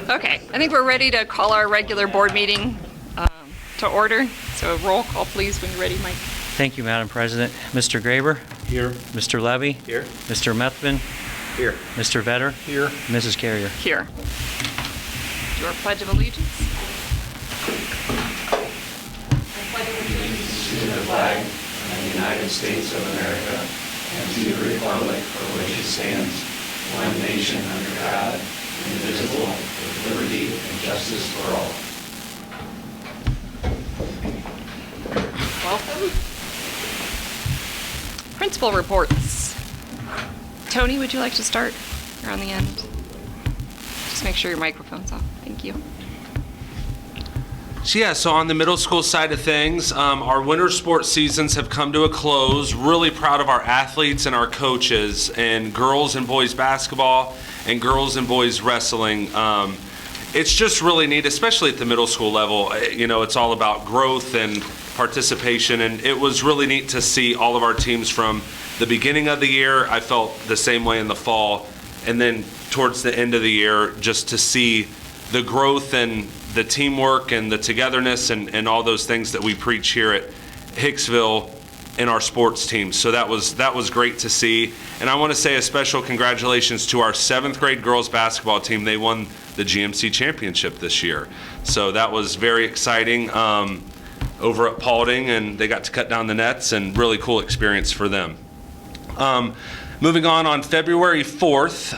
Okay, I think we're ready to call our regular board meeting to order. So roll call, please, when you're ready, Mike. Thank you, Madam President. Mr. Graber? Here. Mr. Levy? Here. Mr. Methvin? Here. Mr. Vetter? Here. Mrs. Carrier? Here. Do our Pledge of Allegiance. To the flag of the United States of America and to the republic for which it stands, one nation under God, indivisible, with liberty and justice for all. Welcome. Principal reports. Tony, would you like to start? You're on the end. Just make sure your microphone's off. Thank you. So on the middle school side of things, our winter sports seasons have come to a close. Really proud of our athletes and our coaches in girls and boys basketball and girls and boys wrestling. It's just really neat, especially at the middle school level. You know, it's all about growth and participation, and it was really neat to see all of our teams from the beginning of the year. I felt the same way in the fall, and then towards the end of the year, just to see the growth and the teamwork and the togetherness and all those things that we preach here at Hicksville in our sports teams. So that was great to see. And I want to say a special congratulations to our 7th grade girls basketball team. They won the GMC championship this year. So that was very exciting over at Paulding, and they got to cut down the nets, and really cool experience for them. Moving on February 4th,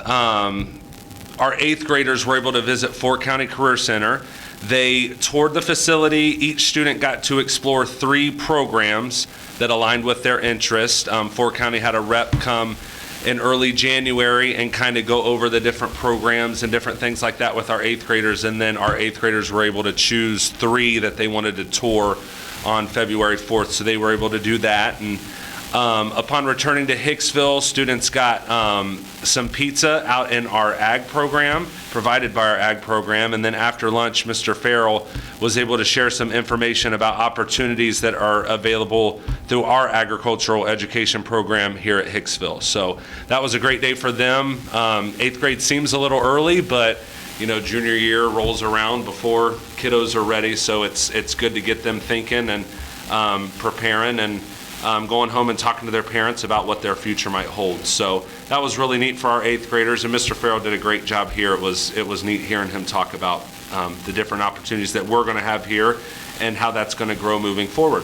our 8th graders were able to visit Fort County Career Center. They toured the facility. Each student got to explore 3 programs that aligned with their interest. Fort County had a rep come in early January and kind of go over the different programs and different things like that with our 8th graders, and then our 8th graders were able to choose 3 that they wanted to tour on February 4th, so they were able to do that. And upon returning to Hicksville, students got some pizza out in our ag program, provided by our ag program, and then after lunch, Mr. Farrell was able to share some information about opportunities that are available through our agricultural education program here at Hicksville. So that was a great day for them. 8th grade seems a little early, but you know, junior year rolls around before kiddos are ready, so it's good to get them thinking and preparing and going home and talking to their parents about what their future might hold. So that was really neat for our 8th graders, and Mr. Farrell did a great job here. It was neat hearing him talk about the different opportunities that we're going to have here and how that's going to grow moving forward.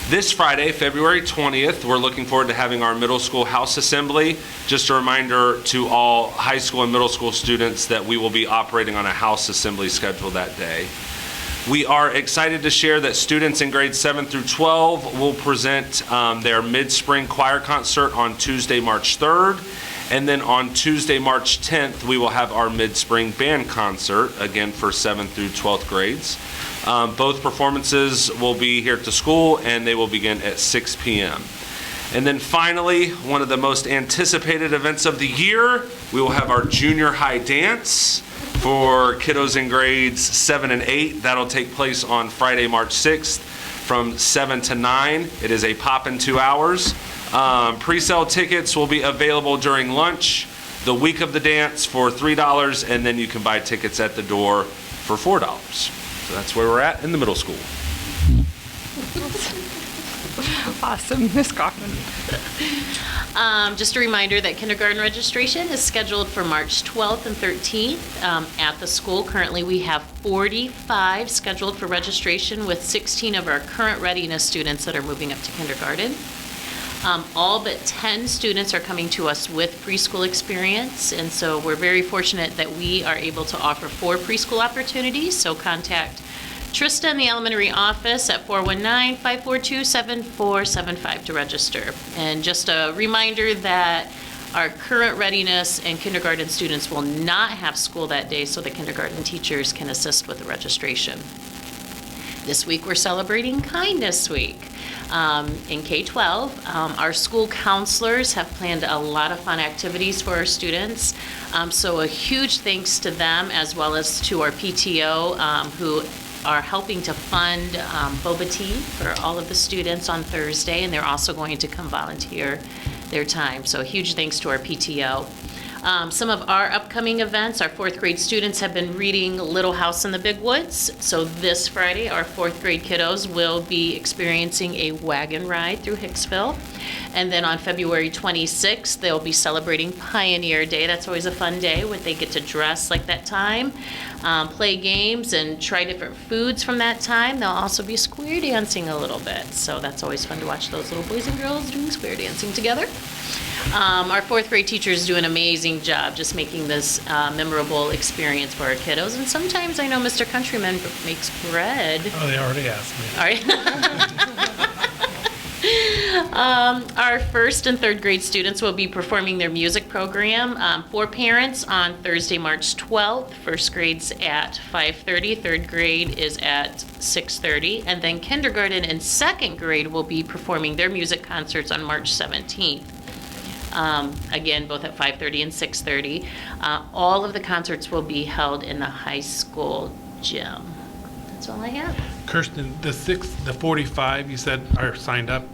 This Friday, February 20th, we're looking forward to having our middle school house assembly. Just a reminder to all high school and middle school students that we will be operating on a house assembly schedule that day. We are excited to share that students in grades 7 through 12 will present their mid-spring choir concert on Tuesday, March 3rd. And then on Tuesday, March 10th, we will have our mid-spring band concert, again for 7th through 12th grades. Both performances will be here at the school, and they will begin at 6 p.m. And then finally, one of the most anticipated events of the year, we will have our junior high dance for kiddos in grades 7 and 8. That'll take place on Friday, March 6th from 7 to 9. It is a pop-in 2 hours. Pre-sale tickets will be available during lunch the week of the dance for $3, and then you can buy tickets at the door for $4. So that's where we're at in the middle school. Awesome. Ms. Kaufman. Just a reminder that kindergarten registration is scheduled for March 12th and 13th at the school. Currently, we have 45 scheduled for registration, with 16 of our current readiness students that are moving up to kindergarten. All but 10 students are coming to us with preschool experience, and so we're very fortunate that we are able to offer 4 preschool opportunities. So contact Trista in the elementary office at 419-542-7475 to register. And just a reminder that our current readiness and kindergarten students will not have school that day, so the kindergarten teachers can assist with the registration. This week we're celebrating Kindness Week. In K-12, our school counselors have planned a lot of fun activities for our students. So a huge thanks to them, as well as to our PTO, who are helping to fund boba tea for all of the students on Thursday, and they're also going to come volunteer their time. So a huge thanks to our PTO. Some of our upcoming events, our fourth grade students have been reading Little House in the Big Woods. So this Friday, our fourth grade kiddos will be experiencing a wagon ride through Hicksville. And then on February 26th, they'll be celebrating Pioneer Day. That's always a fun day when they get to dress like that time, play games, and try different foods from that time. They'll also be square dancing a little bit. So that's always fun to watch those little boys and girls doing square dancing together. Our fourth grade teachers do an amazing job just making this memorable experience for our kiddos. And sometimes I know Mr. Countryman makes bread. Oh, they already asked me. All right. Our first and third grade students will be performing their music program for parents on Thursday, March 12th. First grade's at 5:30, third grade is at 6:30, and then kindergarten and second grade will be performing their music concerts on March 17th. Again, both at 5:30 and 6:30. All of the concerts will be held in the high school gym. That's all I have. Kirsten, the 45 you said are signed up,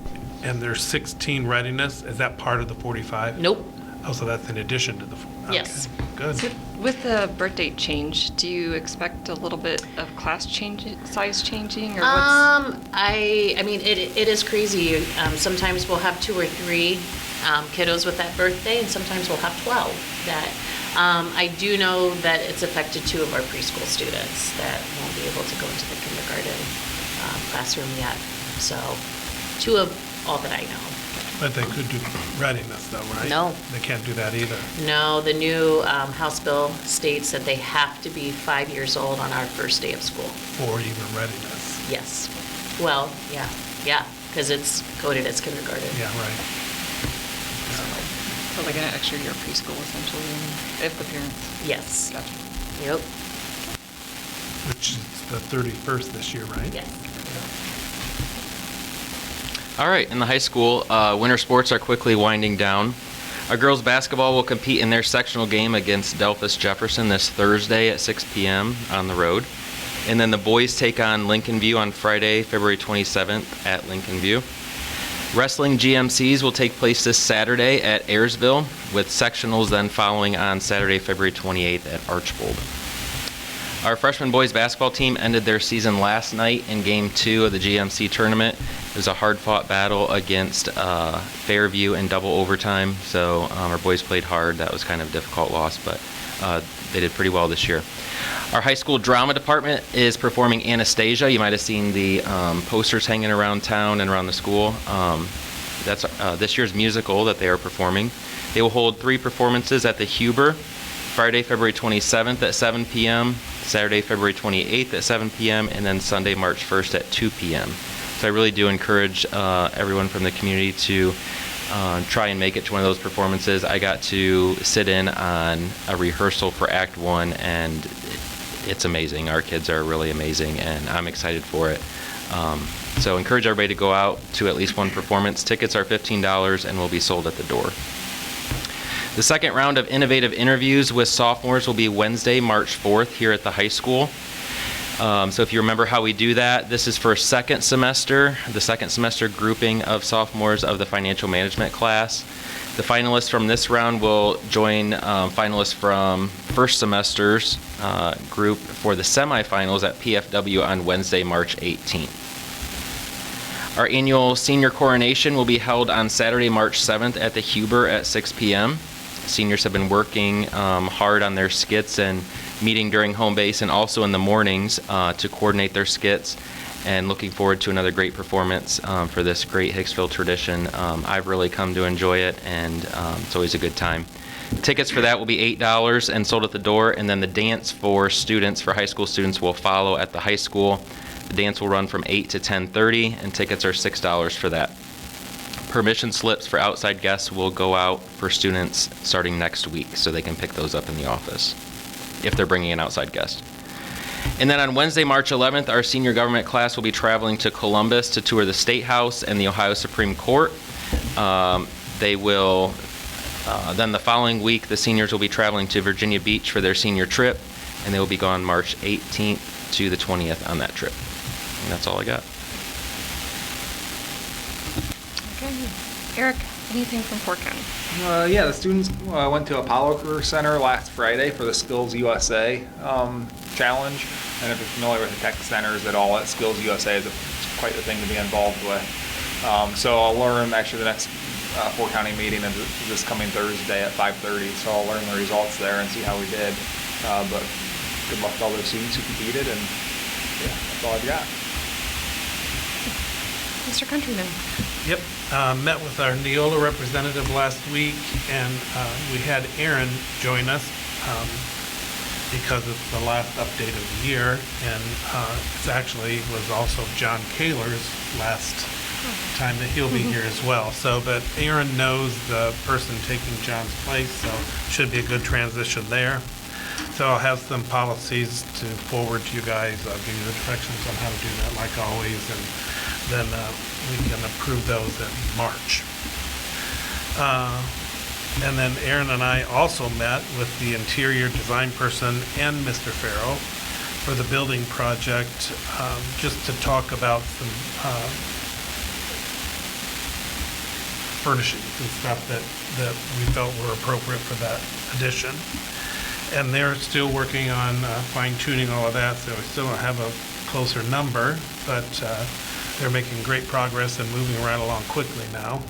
and there's 16 readiness. Is that part of the 45? Nope. Oh, so that's in addition to the. Okay, Yes. Good. So with the birth date change, do you expect a little bit of class size changing, or what's? I mean, it is crazy. Sometimes we'll have 2 or 3 kiddos with that birthday, and sometimes we'll have 12. That I do know that it's affected 2 of our preschool students that won't be able to go into the kindergarten classroom yet. So 2 of all that I know. But they could do readiness though, right? No. They can't do that either. No, the new House bill states that they have to be 5 years old on our first day of school. Or even readiness. Yes. Well, yeah, because it's coded as kindergarten. Yeah, right. So like an extra year of preschool essentially, if the parents. Yes. Gotcha. Yep. Which is the 31st this year, right? Yes. All right, in the high school, winter sports are quickly winding down. Our girls basketball will compete in their sectional game against Delphus Jefferson this Thursday at 6 p.m. on the road. And then the boys take on Lincoln View on Friday, February 27th at Lincoln View. Wrestling GMCs will take place this Saturday at Ayersville, with sectionals then following on Saturday, February 28th at Archbold. Our freshman boys basketball team ended their season last night in Game 2 of the GMC tournament. It was a hard-fought battle against Fairview in double overtime, so our boys played hard. That was kind of a difficult loss, but they did pretty well this year. Our high school drama department is performing Anastasia. You might have seen the posters hanging around town and around the school. That's this year's musical that they are performing. They will hold 3 performances at the Huber, Friday, February 27th at 7 p.m., Saturday, February 28th at 7 p.m., and then Sunday, March 1st at 2 p.m. So I really do encourage everyone from the community to try and make it to one of those performances. I got to sit in on a rehearsal for Act 1, and it's amazing. Our kids are really amazing, and I'm excited for it. So encourage everybody to go out to at least one performance. Tickets are $15 and will be sold at the door. The second round of innovative interviews with sophomores will be Wednesday, March 4th here at the high school. So if you remember how we do that, this is for second semester, the second semester grouping of sophomores of the financial management class. The finalists from this round will join finalists from first semester's group for the semifinals at PFW on Wednesday, March 18th. Our annual senior coronation will be held on Saturday, March 7th at the Huber at 6 p.m. Seniors have been working hard on their skits and meeting during home base and also in the mornings to coordinate their skits, and looking forward to another great performance for this great Hicksville tradition. I've really come to enjoy it, and it's always a good time. Tickets for that will be $8 and sold at the door, and then the dance for students, for high school students, will follow at the high school. The dance will run from 8 to 10:30, and tickets are $6 for that. Permission slips for outside guests will go out for students starting next week, so they can pick those up in the office if they're bringing an outside guest. And then on Wednesday, March 11th, our senior government class will be traveling to Columbus to tour the State House and the Ohio Supreme Court. They will, then the following week, the seniors will be traveling to Virginia Beach for their senior trip, and they will be gone March 18th to the 20th on that trip. And that's all I got. Okay. Eric, anything from Fort County? Yeah, the students went to Apollo Career Center last Friday for the Skills USA challenge. And if you're familiar with the tech centers at all, Skills USA is quite the thing to be involved with. So I'll learn, actually the next Fort County meeting is this coming Thursday at 5:30. So I'll learn the results there and see how we did. But good luck to all those students who competed, and yeah, that's all I've got. Mr. Countryman? Yep, met with our Neola representative last week, and we had Aaron join us because it's the last update of the year, and it actually was also John Kaler's last time that he'll be here as well. So, but Aaron knows the person taking John's place, so should be a good transition there. So I'll have some policies to forward to you guys. I'll give you the directions on how to do that like always, and then we can approve those in March. And then Aaron and I also met with the interior design person and Mr. Farrell for the building project, just to talk about some furnishings and stuff that we felt were appropriate for that addition. And they're still working on fine-tuning all of that, so we still don't have a closer number, but they're making great progress and moving right along quickly now.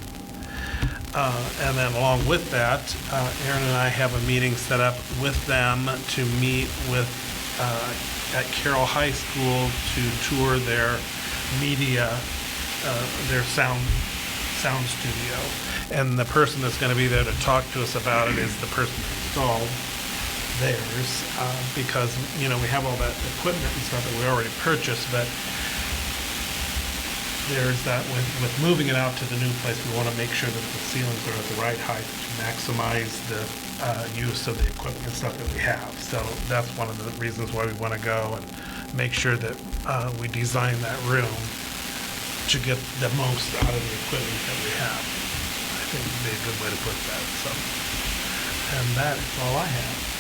And then along with that, Aaron and I have a meeting set up with them to meet with at Carroll High School to tour their media, their sound studio. And the person that's going to be there to talk to us about it is the person who installed theirs, because, you know, we have all that equipment and stuff that we already purchased, but there's that with moving it out to the new place, we want to make sure that the ceilings are at the right height to maximize the use of the equipment and stuff that we have. So that's one of the reasons why we want to go and make sure that we design that room to get the most out of the equipment that we have. I think would be a good way to put that. So, and that is all I have.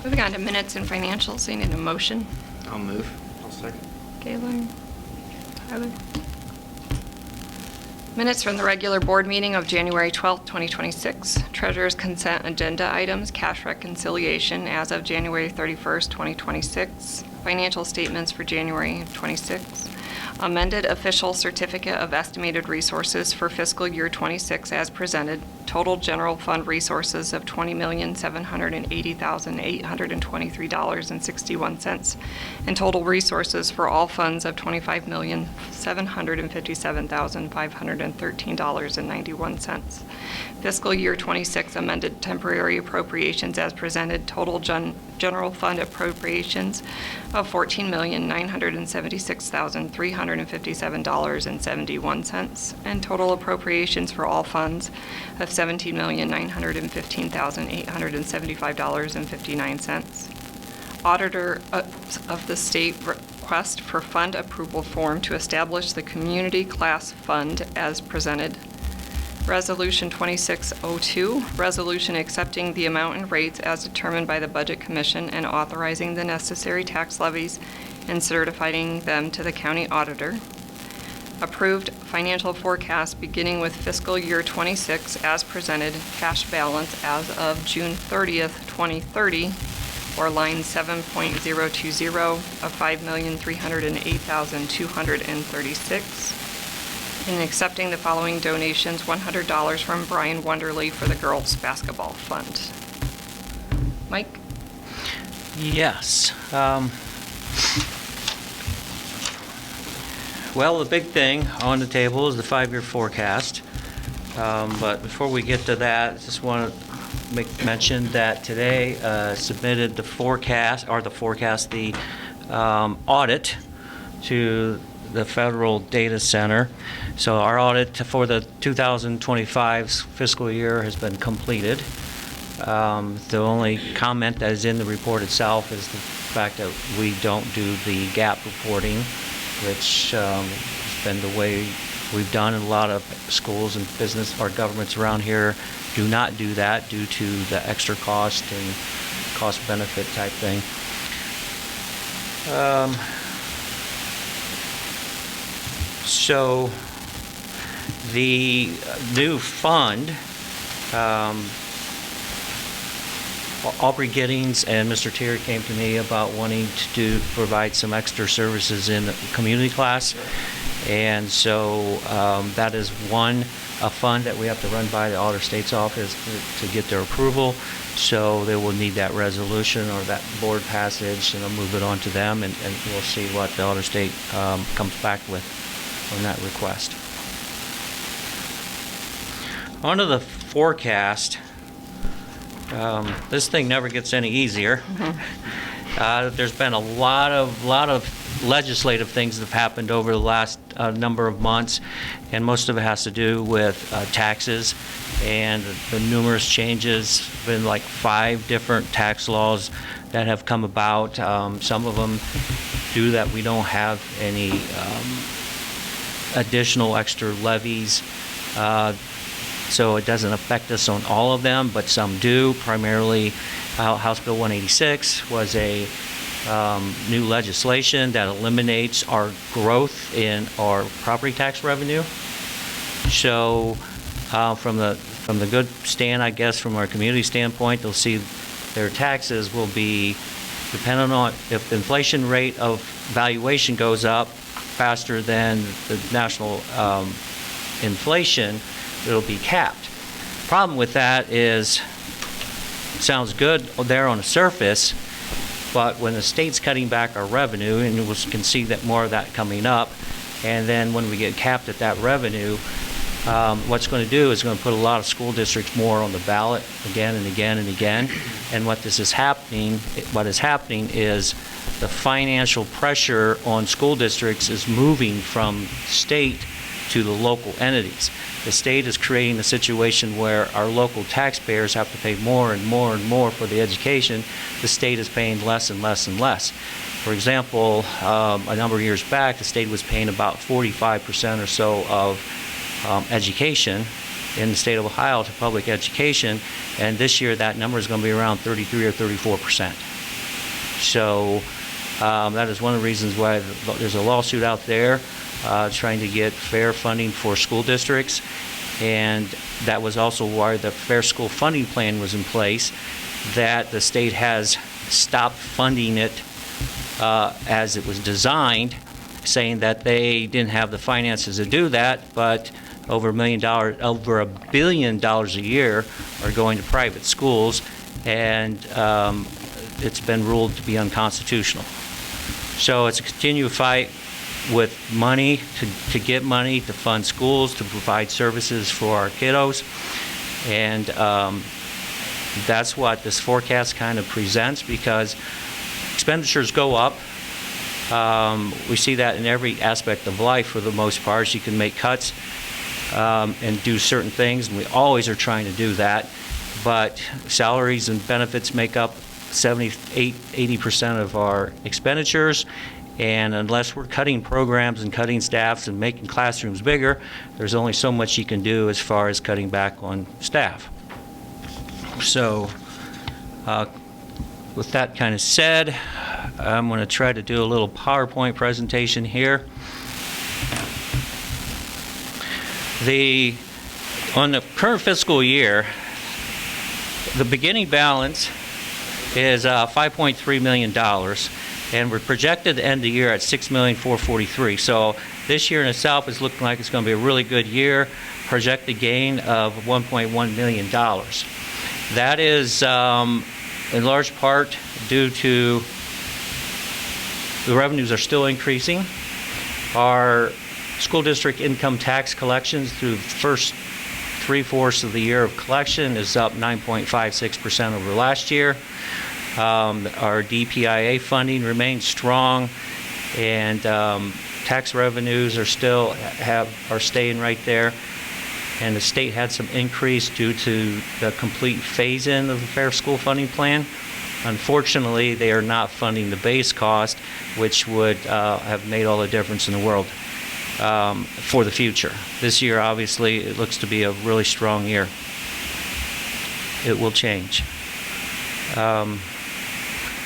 Moving on to minutes and financials, I need a motion. I'll move. I'll second. Galen? Tyler? Minutes from the regular board meeting of January 12th, 2026. Treasurer's consent agenda items, cash reconciliation as of January 31st, 2026. Financial statements for January 26th. Amended official certificate of estimated resources for fiscal year 26 as presented. Total general fund resources of $20,780,823.61, and total resources for all funds of $25,757,513.91. Fiscal year 26 amended temporary appropriations as presented. Total general fund appropriations of $14,976,357.71, and total appropriations for all funds of $17,915,875.59. Auditor of the state request for fund approval form to establish the community class fund as presented. Resolution 2602, resolution accepting the amount and rates as determined by the Budget Commission and authorizing the necessary tax levies and certifying them to the county auditor. Approved financial forecast beginning with fiscal year 26 as presented, cash balance as of June 30th, 2030, or line 7.020 of $5,308,236. And accepting the following donations, $100 from Brian Wonderly for the girls' basketball fund. Mike? Yes. Well, the big thing on the table is the 5-year forecast. But before we get to that, I just want to make mention that today submitted the audit to the Federal Data Center. So our audit for the 2025 fiscal year has been completed. The only comment that is in the report itself is the fact that we don't do the gap reporting, which has been the way we've done in a lot of schools and business or governments around here. Do not do that due to the extra cost and cost benefit type thing. So the new fund, Aubrey Giddings and Mr. Terry came to me about wanting to provide some extra services in the community class. And so that is a fund that we have to run by the Auditor State's office to get their approval. So they will need that resolution or that board passage, and I'll move it on to them, and we'll see what the Auditor State comes back with on that request. On to the forecast. This thing never gets any easier. There's been a lot of legislative things that have happened over the last number of months, and most of it has to do with taxes and the numerous changes. Been like 5 different tax laws that have come about. Some of them do that we don't have any additional extra levies. So it doesn't affect us on all of them, but some do. Primarily, House Bill 186 was a new legislation that eliminates our growth in our property tax revenue. So from the good stand, I guess, from our community standpoint, they'll see their taxes will be dependent on if the inflation rate of valuation goes up faster than the national inflation, it'll be capped. Problem with that is, sounds good there on the surface, but when the state's cutting back our revenue, and we can see that more of that coming up, and then when we get capped at that revenue, what's going to do is going to put a lot of school districts more on the ballot again and again and again. And what is happening is the financial pressure on school districts is moving from state to the local entities. The state is creating a situation where our local taxpayers have to pay more and more and more for the education. The state is paying less and less and less. For example, a number of years back, the state was paying about 45% or so of education in the state of Ohio to public education, and this year that number is going to be around 33 or 34%. So that is one of the reasons why there's a lawsuit out there trying to get fair funding for school districts, and that was also why the Fair School Funding Plan was in place, that the state has stopped funding it as it was designed, saying that they didn't have the finances to do that, but over $1 billion a year are going to private schools, and it's been ruled to be unconstitutional. So it's a continued fight with money, to get money to fund schools, to provide services for our kiddos, and that's what this forecast kind of presents, because expenditures go up. We see that in every aspect of life for the most part. You can make cuts and do certain things, and we always are trying to do that, but salaries and benefits make up 80% of our expenditures, and unless we're cutting programs and cutting staffs and making classrooms bigger, there's only so much you can do as far as cutting back on staff. So with that kind of said, I'm going to try to do a little PowerPoint presentation here. On the current fiscal year, the beginning balance is $5.3 million, and we're projected to end the year at $6,443,000. So this year in itself is looking like it's going to be a really good year. Projected gain of $1.1 million. That is in large part due to the revenues are still increasing. Our school district income tax collections through the first 3/4 of the year of collection is up 9.56% over last year. Our DPIA funding remains strong, and tax revenues are still are staying right there. And the state had some increase due to the complete phase-in of the Fair School Funding Plan. Unfortunately, they are not funding the base cost, which would have made all the difference in the world for the future. This year, obviously, it looks to be a really strong year. It will change.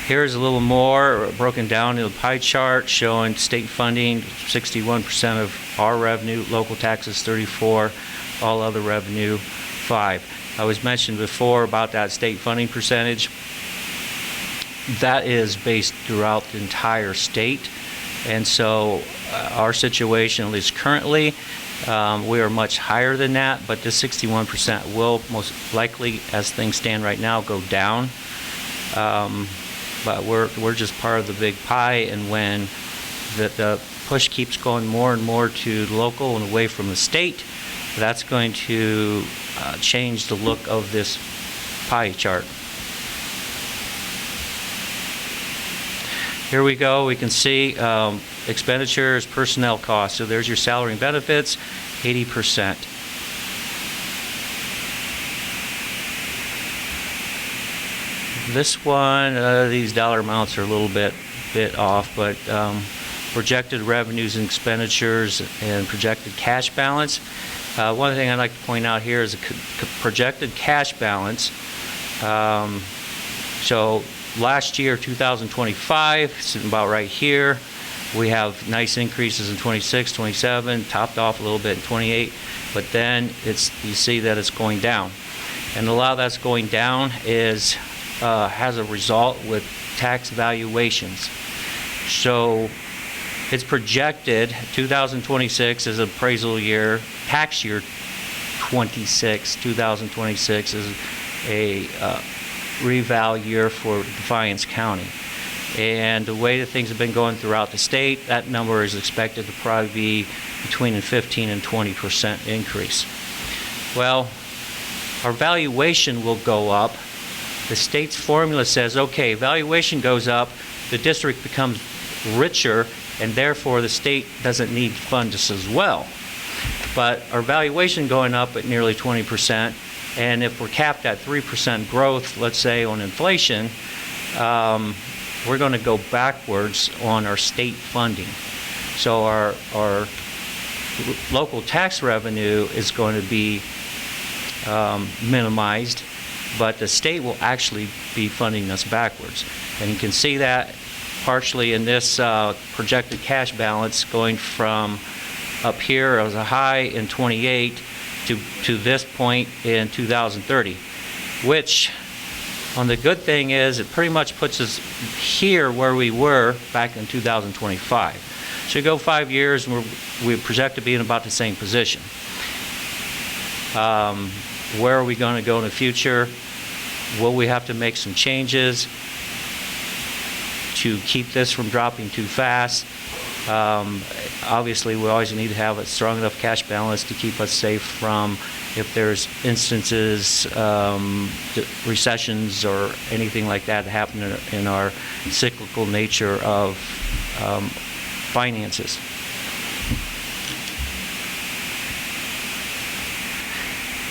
Here's a little more broken down in the pie chart showing state funding, 61% of our revenue, local taxes 34, all other revenue 5. I was mentioned before about that state funding percentage. That is based throughout the entire state, and so our situation, at least currently, we are much higher than that, but the 61% will most likely, as things stand right now, go down. But we're just part of the big pie, and when the push keeps going more and more to local and away from the state, that's going to change the look of this pie chart. Here we go. We can see expenditures, personnel costs. So there's your salary and benefits, 80%. This one, these dollar amounts are a little bit off, but projected revenues and expenditures and projected cash balance. One thing I'd like to point out here is a projected cash balance. So last year, 2025, sitting about right here. We have nice increases in 26, 27, topped off a little bit in 28, but then you see that it's going down. And a lot of that's going down is has a result with tax valuations. So it's projected 2026 is appraisal year, tax year 2026 is a reval year for Defiance County. And the way that things have been going throughout the state, that number is expected to probably be between a 15 and 20% increase. Well, our valuation will go up. The state's formula says, okay, valuation goes up, the district becomes richer, and therefore the state doesn't need to fund us as well. But our valuation going up at nearly 20%, and if we're capped at 3% growth, let's say on inflation, we're going to go backwards on our state funding. So our local tax revenue is going to be minimized, but the state will actually be funding us backwards. And you can see that partially in this projected cash balance going from up here as a high in 28 to this point in 2030, which on the good thing is it pretty much puts us here where we were back in 2025. So you go 5 years and we project to be in about the same position. Where are we going to go in the future? Will we have to make some changes to keep this from dropping too fast? Obviously, we always need to have a strong enough cash balance to keep us safe from if there's instances, recessions or anything like that happen in our cyclical nature of finances.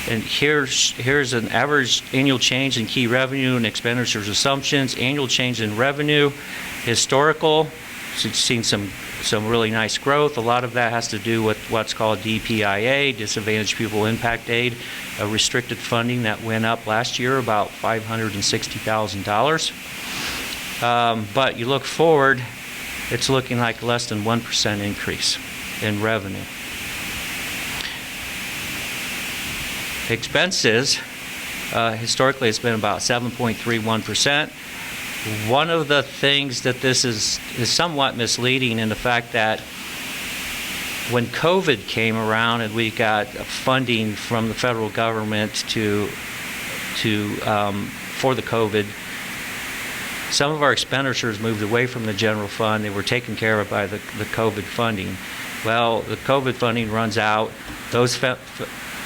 And here's an average annual change in key revenue and expenditures assumptions. Annual change in revenue, historical, so you've seen some really nice growth. A lot of that has to do with what's called DPIA, Disadvantaged Pupil Impact Aid, a restricted funding that went up last year about $560,000. But you look forward, it's looking like less than 1% increase in revenue. Expenses, historically it's been about 7.31%. One of the things that this is somewhat misleading in the fact that when COVID came around and we got funding from the federal government for the COVID, some of our expenditures moved away from the general fund. They were taken care of by the COVID funding. Well, the COVID funding runs out. Those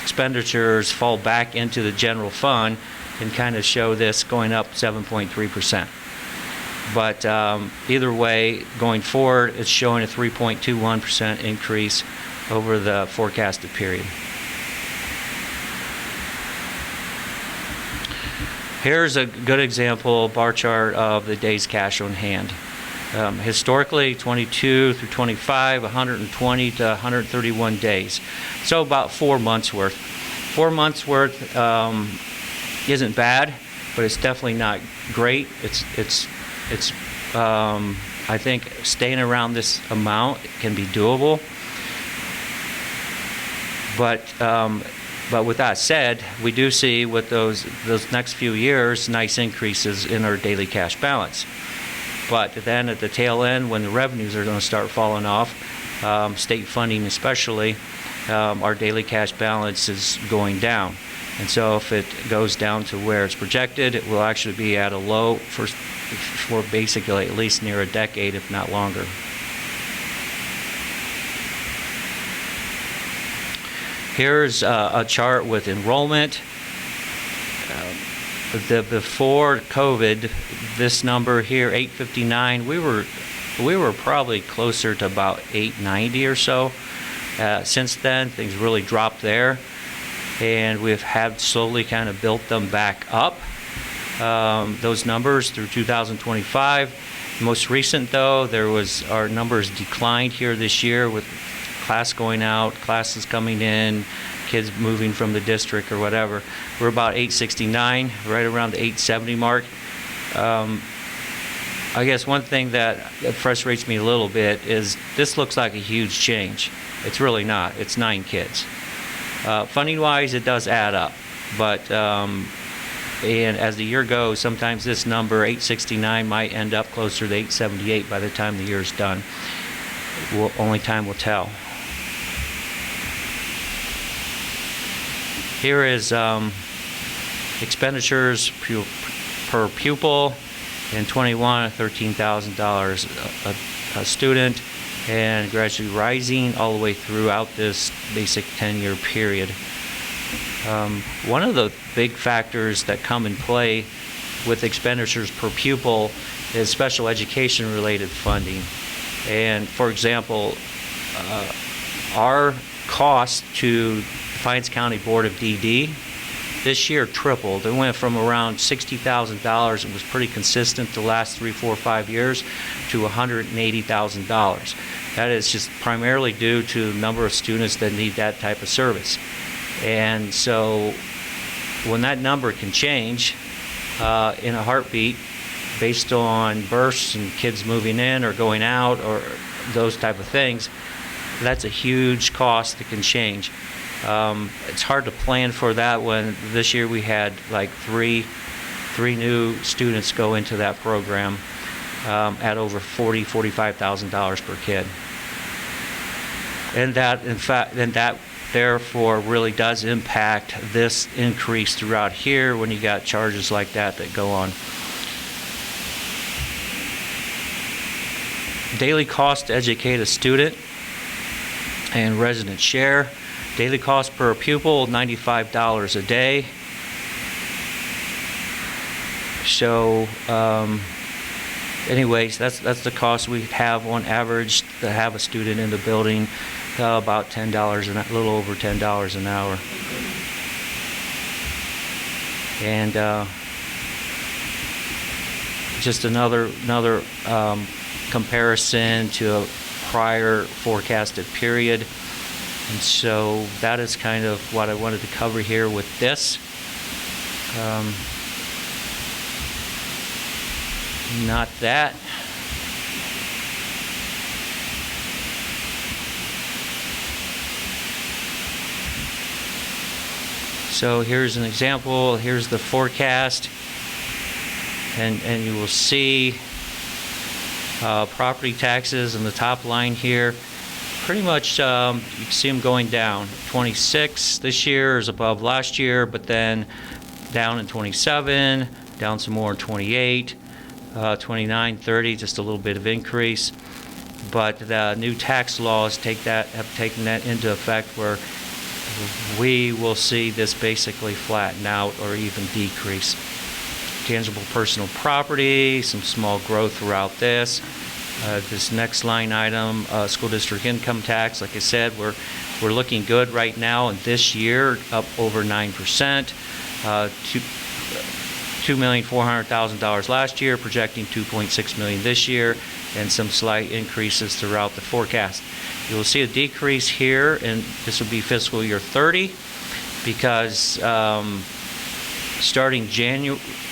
expenditures fall back into the general fund and kind of show this going up 7.3%. But either way, going forward, it's showing a 3.21% increase over the forecasted period. Here's a good example bar chart of the days cash on hand. Historically, 22 through 25, 120 to 131 days. So about 4 months worth. 4 months worth isn't bad, but it's definitely not great. It's It's, I think staying around this amount can be doable. But with that said, we do see with those next few years, nice increases in our daily cash balance. But then at the tail end, when the revenues are going to start falling off, state funding especially, our daily cash balance is going down. And so if it goes down to where it's projected, it will actually be at a low for basically at least near a decade, if not longer. Here's a chart with enrollment. Before COVID, this number here, 859, we were probably closer to about 890 or so. Since then, things really dropped there, and we've had slowly kind of built them back up. Those numbers through 2025. Most recent though, our numbers declined here this year with class going out, classes coming in, kids moving from the district or whatever. We're about 869, right around the 870 mark. I guess one thing that frustrates me a little bit is this looks like a huge change. It's really not. It's 9 kids. Funding-wise, it does add up, but and as the year goes, sometimes this number 869 might end up closer to 878 by the time the year's done. Only time will tell. Here is expenditures per pupil. In 21, $13,000 a student, and gradually rising all the way throughout this basic 10-year period. One of the big factors that come in play with expenditures per pupil is special education related funding. And for example, our cost to Defiance County Board of DD this year tripled. It went from around $60,000, it was pretty consistent the last 3, 4, 5 years, to $180,000. That is just primarily due to the number of students that need that type of service. And so when that number can change in a heartbeat based on bursts and kids moving in or going out or those type of things, that's a huge cost that can change. It's hard to plan for that when this year we had like three new students go into that program at over $45,000 per kid. And that, in fact, therefore really does impact this increase throughout here when you got charges like that go on. Daily cost to educate a student and resident share. Daily cost per pupil, $95 a day. So, anyways, that's the cost we have on average to have a student in the building, about $10 a little over $10 an hour. And just another comparison to a prior forecasted period. And so that is kind of what I wanted to cover here with this. Not that. So here's an example. Here's the forecast. And you will see property taxes in the top line here. Pretty much, you can see them going down. 26 this year is above last year, but then down in 27, down some more in 28, 29, 30, just a little bit of increase. But the new tax laws have taken that into effect where we will see this basically flatten out or even decrease. Tangible personal property, some small growth throughout this. This next line item, school district income tax, like I said, we're looking good right now, and this year up over 9%, $2,400,000 last year, projecting $2.6 million this year, and some slight increases throughout the forecast. You'll see a decrease here, and this will be fiscal year 30, because starting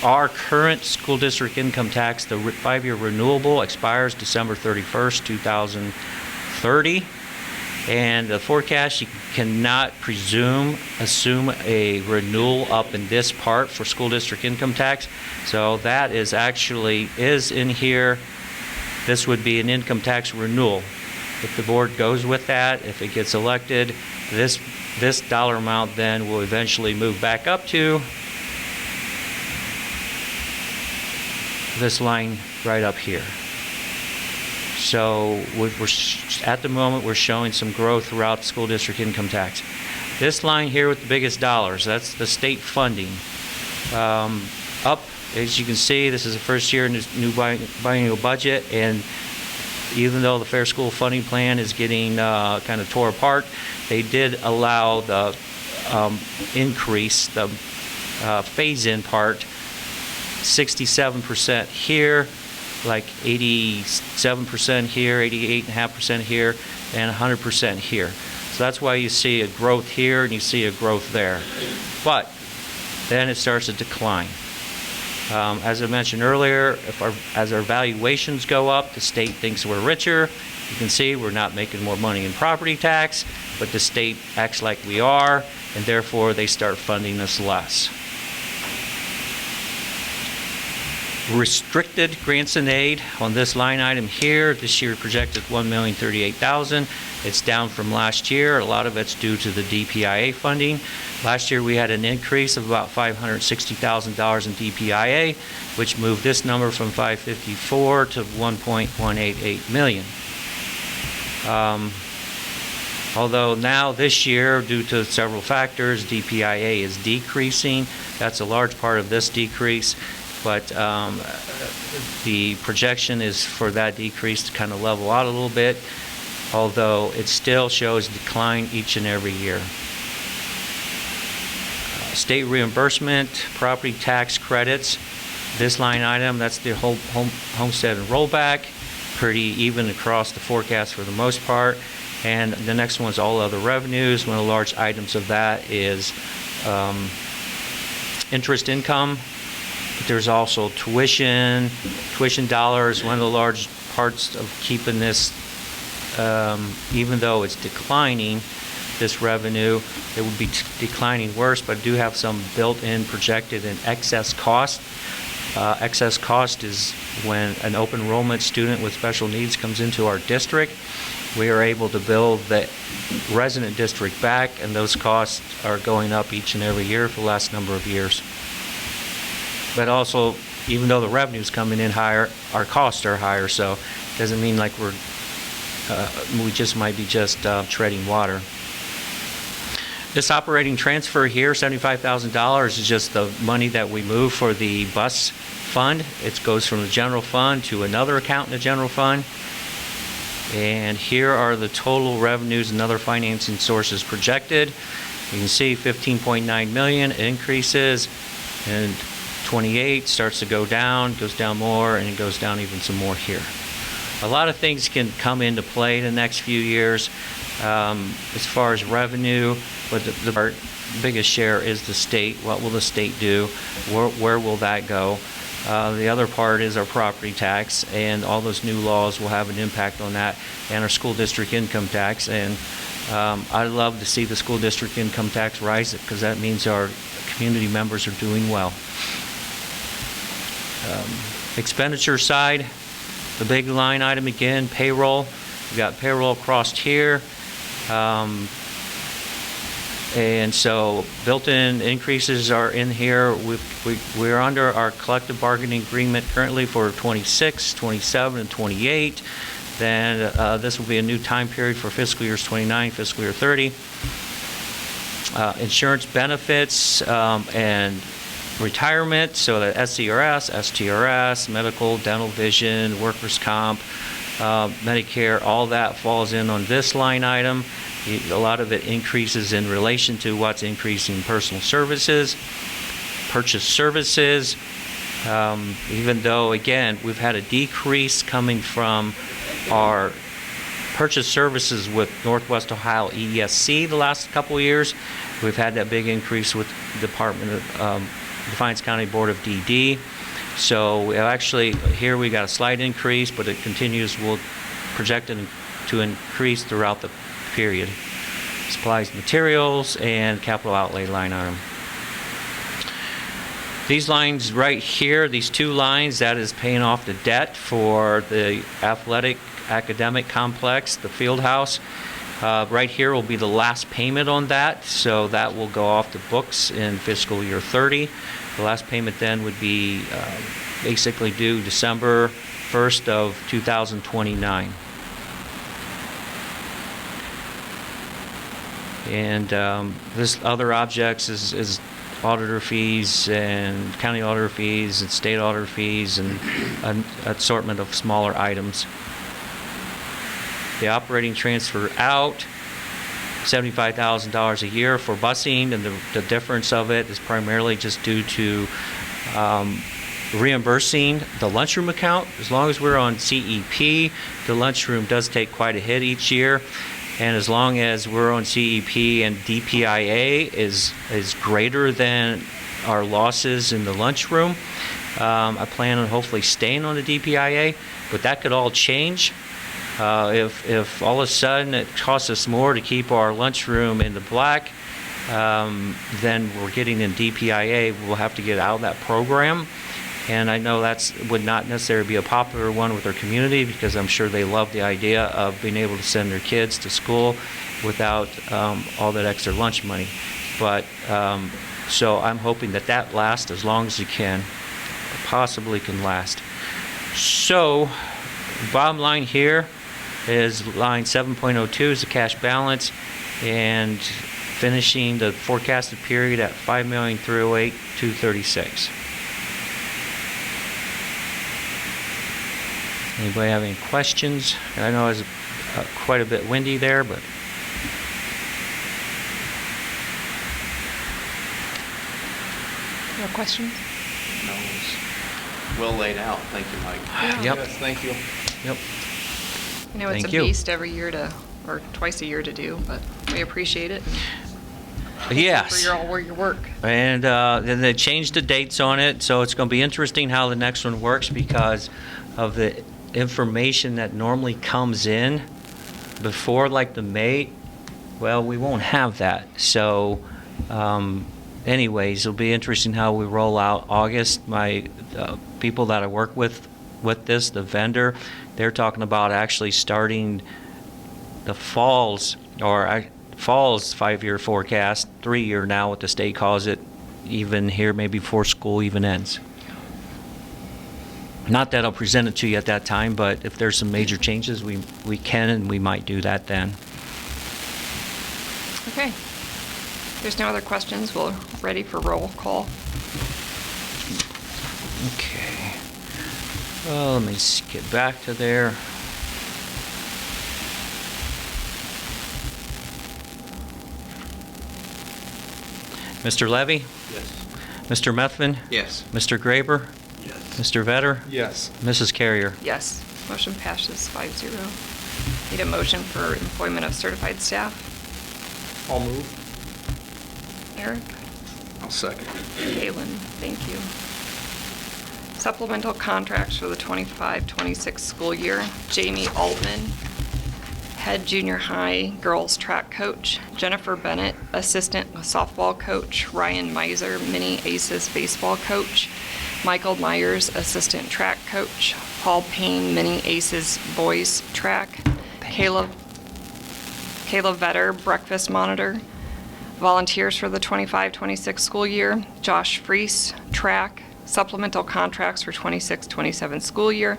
our current school district income tax, the 5-year renewable expires December 31st, 2030. And the forecast, you cannot assume a renewal up in this part for school district income tax. So that is in here. This would be an income tax renewal. If the board goes with that, if it gets elected, this dollar amount then will eventually move back up to this line right up here. So at the moment, we're showing some growth throughout the school district income tax. This line here with the biggest dollars, that's the state funding. Up, as you can see, this is the first year in this new biennial budget, and even though the Fair School Funding Plan is getting kind of tore apart, they did allow the increase, the phase-in part, 67% here, like 87% here, 88.5% here, and 100% here. So that's why you see a growth here and you see a growth there. But then it starts to decline. As I mentioned earlier, as our valuations go up, the state thinks we're richer. You can see we're not making more money in property tax, but the state acts like we are, and therefore they start funding us less. Restricted grants and aid on this line item here, this year projected $1,038,000. It's down from last year. A lot of it's due to the DPIA funding. Last year we had an increase of about $560,000 in DPIA, which moved this number from 554 to 1.188 million. Although now this year, due to several factors, DPIA is decreasing. That's a large part of this decrease. But the projection is for that decrease to kind of level out a little bit, although it still shows decline each and every year. State reimbursement, property tax credits. This line item, that's the whole homestead and rollback, pretty even across the forecast for the most part. And the next one is all other revenues. One of the large items of that is interest income. But there's also tuition dollars. One of the large parts of keeping this, even though it's declining, this revenue, it would be declining worse, but do have some built-in projected in excess cost. Excess cost is when an open enrollment student with special needs comes into our district. We are able to bill the resident district back, and those costs are going up each and every year for the last number of years. But also, even though the revenue's coming in higher, our costs are higher, so it doesn't mean like we just might be just treading water. This operating transfer here, $75,000, is just the money that we move for the bus fund. It goes from the general fund to another account in the general fund. And here are the total revenues and other financing sources projected. You can see 15.9 million increases, and 28 starts to go down, goes down more, and it goes down even some more here. A lot of things can come into play in the next few years as far as revenue, but the biggest share is the state. What will the state do? Where will that go? The other part is our property tax, and all those new laws will have an impact on that, and our school district income tax. And I'd love to see the school district income tax rise, because that means our community members are doing well. Expenditure side, the big line item again, payroll. We've got payroll across here. And so built-in increases are in here. We're under our collective bargaining agreement currently for 26, 27, and 28. Then this will be a new time period for fiscal years 29, fiscal year 30. Insurance benefits and retirement, so that SCRS, STRS, medical, dental, vision, workers' comp, Medicare, all that falls in on this line item. A lot of it increases in relation to what's increasing personal services, purchase services, even though, again, we've had a decrease coming from our purchase services with Northwest Ohio ESC the last couple of years. We've had that big increase with the Department of Defiance County Board of DD. So actually, here we got a slight increase, but it continues, we'll project it to increase throughout the period. Supplies, materials, and capital outlay line item. These lines right here, these two lines, that is paying off the debt for the athletic academic complex, the field house. Right here will be the last payment on that, so that will go off the books in fiscal year 30. The last payment then would be basically due December 1st of 2029. And this other objects is auditor fees and county auditor fees and state auditor fees and an assortment of smaller items. The operating transfer out, $75,000 a year for busing, and the difference of it is primarily just due to reimbursing the lunchroom account. As long as we're on CEP, the lunchroom does take quite a hit each year. And as long as we're on CEP and DPIA is greater than our losses in the lunchroom, I plan on hopefully staying on the DPIA, but that could all change. If all of a sudden it costs us more to keep our lunchroom in the black, then we're getting in DPIA, we'll have to get out of that program. And I know that would not necessarily be a popular one with our community, because I'm sure they love the idea of being able to send their kids to school without all that extra lunch money. But so I'm hoping that lasts as long as it can, possibly can last. So bottom line here is line 7.02 is the cash balance, and finishing the forecasted period at $5,308,236. Anybody have any questions? I know it's quite a bit windy there, but. No questions? No, it's well laid out. Thank you, Mike. Yep. Yes, thank you. Yep. I know it's Thank a you. beast every year or twice a year to do, but we appreciate it. Yes. For all your work. And then they changed the dates on it, so it's going to be interesting how the next one works because of the information that normally comes in before, like the May. Well, we won't have that. So, anyways, it'll be interesting how we roll out August. My people that I work with this, the vendor, they're talking about actually starting the fall's 5-year forecast, 3-year now, what the state calls it, even here maybe before school even ends. Not that I'll present it to you at that time, but if there's some major changes, we can and we might do that then. Okay. If there's no other questions, we're ready for roll call. Okay. Well, let me get back to there. Mr. Levy? Yes. Mr. Methvin? Yes. Mr. Graber? Yes. Mr. Vetter? Yes. Mrs. Carrier? Yes. Motion passes 5-0. Need a motion for employment of certified staff. I'll move. Eric? I'll second. Galen, thank you. Supplemental contracts for the 25-26 school year. Jamie Altman, head junior high girls track coach. Jennifer Bennett, assistant softball coach. Ryan Meiser, mini aces baseball coach. Michael Myers, assistant track coach. Paul Payne, mini aces boys track. Kayla Vetter, breakfast monitor. Volunteers for the 25-26 school year. Josh Freese, track. Supplemental contracts for 26-27 school year.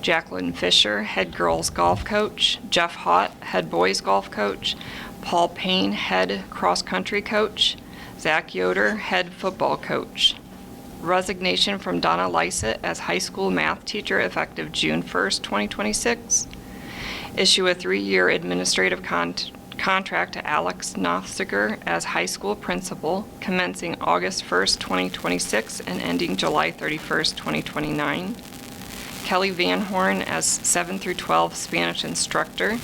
Jacqueline Fisher, head girls golf coach. Jeff Hott, head boys golf coach. Paul Payne, head cross country coach. Zach Yoder, head football coach. Resignation from Donna Lysett as high school math teacher effective June 1st, 2026. Issue a 3-year administrative contract to Alex Nothziger as high school principal, commencing August 1st, 2026 and ending July 31st, 2029. Kelly Van Horn as 7 through 12 Spanish instructor.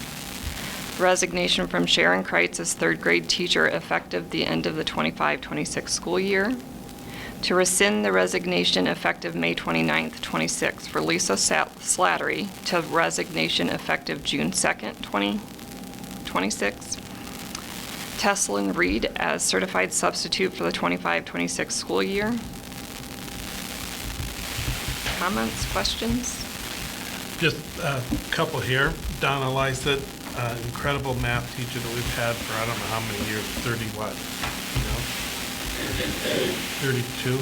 Resignation from Sharon Kreitz as 3rd grade teacher effective the end of the 25-26 school year. To rescind the resignation effective May 29th, 26 for Lisa Slattery to resignation effective June 2nd, 2026. Teslin Reed as certified substitute for the 25-26 school year. Comments, questions? Just a couple here. Donna Lysett, incredible math teacher that we've had for I don't know how many years, 30 what, 32.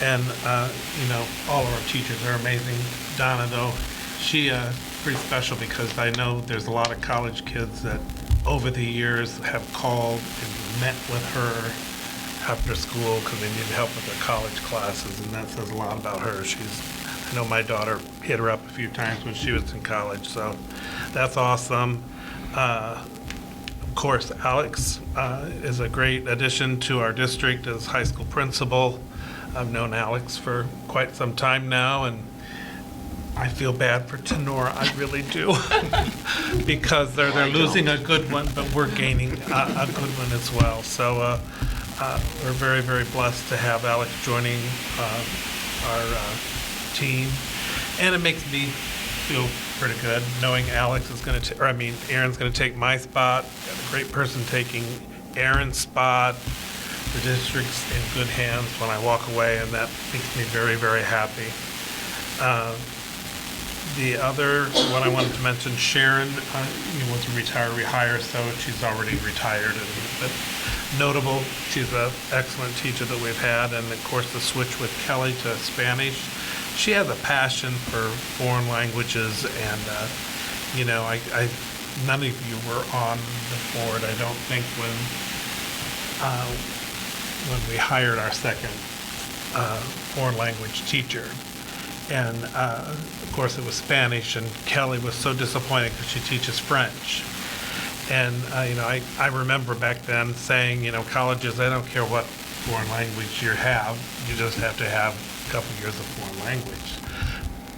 And, all of our teachers are amazing. Donna, though, she pretty special because I know there's a lot of college kids that over the years have called and met with her after school because they need help with their college classes, and that says a lot about her. I know my daughter hit her up a few times when she was in college, so that's awesome. Of course, Alex is a great addition to our district as high school principal. I've known Alex for quite some time now, and I feel bad for Tenora, I really do, because they're losing a good one, but we're gaining a good one as well. So we're very, very blessed to have Alex joining our team, and it makes me feel pretty good knowing Alex is going to, Aaron's going to take my spot. Got a great person taking Aaron's spot. The district's in good hands when I walk away, and that makes me very, very happy. The other one I wanted to mention, Sharon was a retiree hire, so she's already retired. But notable, she's an excellent teacher that we've had, and of course the switch with Kelly to Spanish. She has a passion for foreign languages, and none of you were on the board, I don't think, when we hired our second foreign language teacher. And of course it was Spanish, and Kelly was so disappointed because she teaches French. And I remember back then saying, colleges, I don't care what foreign language you have, you just have to have a couple years of foreign language.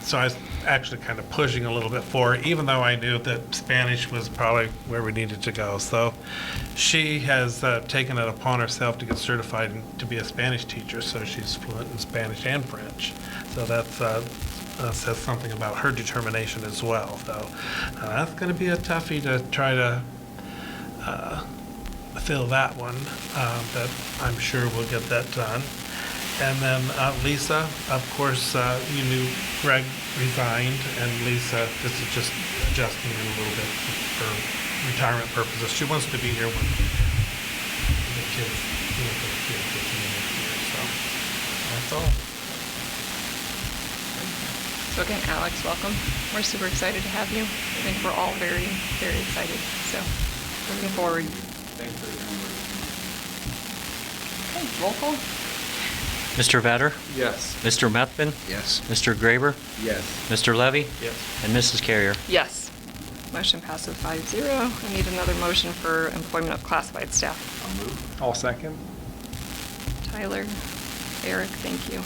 So I was actually kind of pushing a little bit for it, even though I knew that Spanish was probably where we needed to go. So she has taken it upon herself to get certified to be a Spanish teacher, so she's fluent in Spanish and French. So that says something about her determination as well. So that's going to be a toughie to try to fill that one, but I'm sure we'll get that done. And then Lisa, of course, you knew Greg resigned, and Lisa, this is just adjusting in a little bit for retirement purposes. She wants to be here when the kids, at the end of the year. So that's all. So again, Alex, welcome. We're super excited to have you. I think we're all very, very excited. So looking forward. Thanks for the Okay, roll call. Mr. Vetter? Yes. Mr. Methvin? Yes. Mr. Graber? Yes. Mr. Levy? Yes. And Mrs. Carrier? Yes. Motion passes 5-0. I need another motion for employment of classified staff. I'll move. All second. Tyler, Eric, thank you.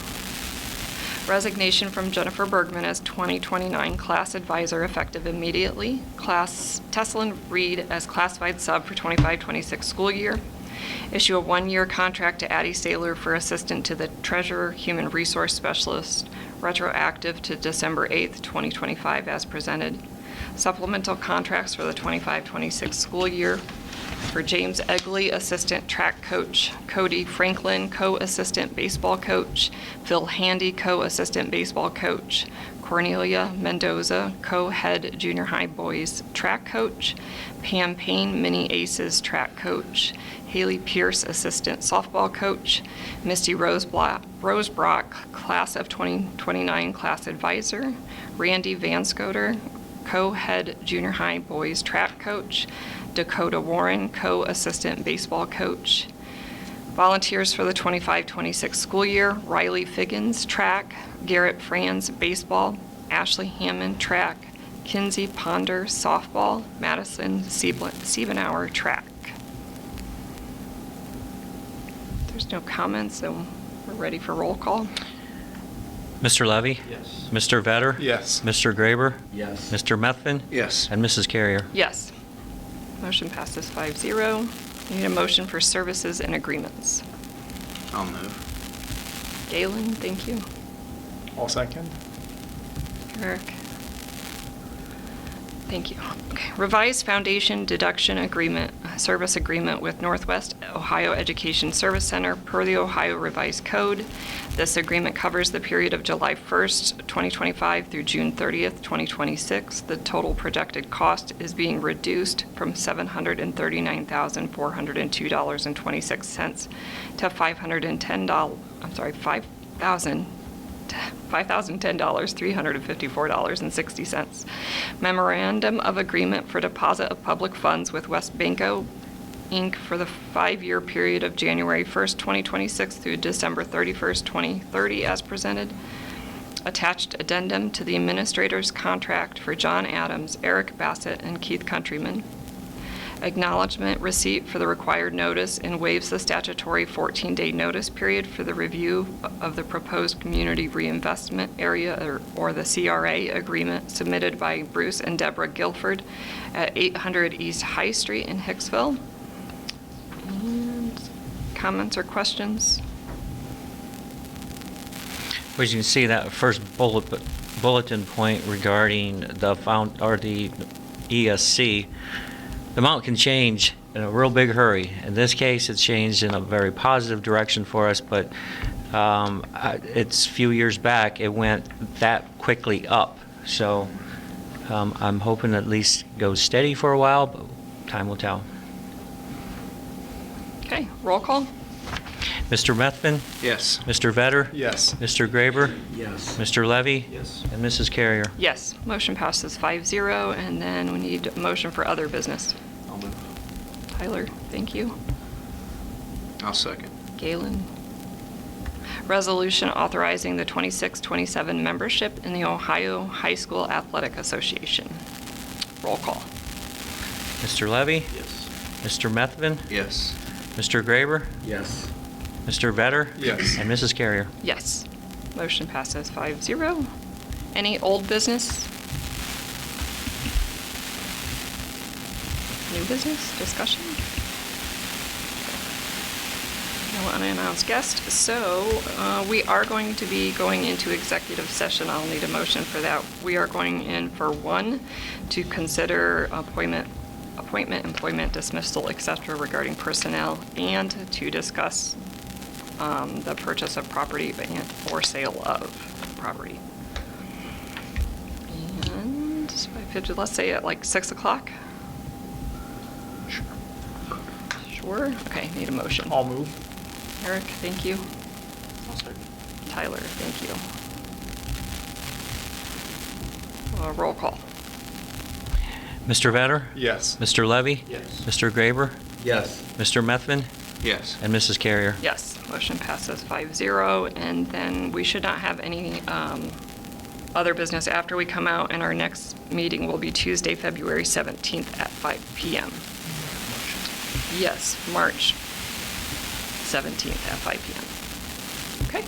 Resignation from Jennifer Bergman as 2029 class advisor effective immediately. Teslin Reed as classified sub for 25-26 school year. Issue a 1-year contract to Addie Saylor for assistant to the treasurer, human resource specialist, retroactive to December 8th, 2025 as presented. Supplemental contracts for the 25-26 school year for James Egley, assistant track coach, Cody Franklin, co-assistant baseball coach, Phil Handy, co-assistant baseball coach, Cornelia Mendoza, co-head junior high boys track coach, Pam Payne, mini aces track coach, Haley Pierce, assistant softball coach, Misty Rosebrock, class of 2029 class advisor, Randy Vanscoter, co-head junior high boys track coach, Dakota Warren, co-assistant baseball coach. Volunteers for the 25-26 school year, Riley Figgins, track, Garrett Franz, baseball, Ashley Hammond, track, Kinsey Ponder, softball, Madison Siebenauer, track. There's no comments, so we're ready for roll call. Mr. Levy? Yes. Mr. Vetter? Yes. Mr. Graber? Yes. Mr. Methvin? Yes. And Mrs. Carrier? Yes. Motion passes 5-0. I need a motion for services and agreements. I'll move. Galen, thank you. All second. Eric. Thank you. Okay. Revised Foundation Deduction Agreement, Service Agreement with Northwest Ohio Education Service Center per the Ohio Revised Code. This agreement covers the period of July 1st, 2025 through June 30th, 2026. The total projected cost is being reduced from $739,402.26 to $5,010, Memorandum of Agreement for Deposit of Public Funds with West Banco, Inc. for the 5-year period of January 1st, 2026 through December 31st, 2030 as presented. Attached addendum to the administrator's contract for John Adams, Eric Bassett, and Keith Countryman. Acknowledgement receipt for the required notice and waives the statutory 14-day notice period for the review of the proposed community reinvestment area or the CRA agreement submitted by Bruce and Deborah Guilford at 800 East High Street in Hicksville. And comments or questions? As you can see, that first bulletin point regarding the ESC, the amount can change in a real big hurry. In this case, it's changed in a very positive direction for us, but it's a few years back, it went that quickly up. So I'm hoping at least goes steady for a while, but time will tell. Okay, roll call. Mr. Methvin? Yes. Mr. Vetter? Yes. Mr. Graber? Yes. Mr. Levy? Yes. And Mrs. Carrier? Yes, motion passes 5-0, and then we need a motion for other business. I'll move. Tyler, thank you. I'll second. Galen. Resolution authorizing the 26-27 membership in the Ohio High School Athletic Association. Roll call. Mr. Levy? Yes. Mr. Methvin? Yes. Mr. Graber? Yes. Mr. Vetter? Yes. And Mrs. Carrier? Yes. Motion passes 5-0. Any old business? New business? Discussion? No unannounced guest. So we are going to be going into executive session. I'll need a motion for that. We are going in for one, to consider appointment, employment, dismissal, etc. regarding personnel, and to discuss the purchase of property or sale of property. And let's say at like 6 o'clock. Sure. Okay, need a motion. I'll move. Eric, thank you. I'll second. Tyler, thank you. Roll call. Mr. Vetter? Yes. Mr. Levy? Yes. Mr. Graber? Yes. Mr. Methvin? Yes. And Mrs. Carrier? Yes, motion passes 5-0, and then we should not have any other business after we come out, and our next meeting will be Tuesday, February 17th at 5 p.m. Yes, March 17th at 5 p.m. Okay.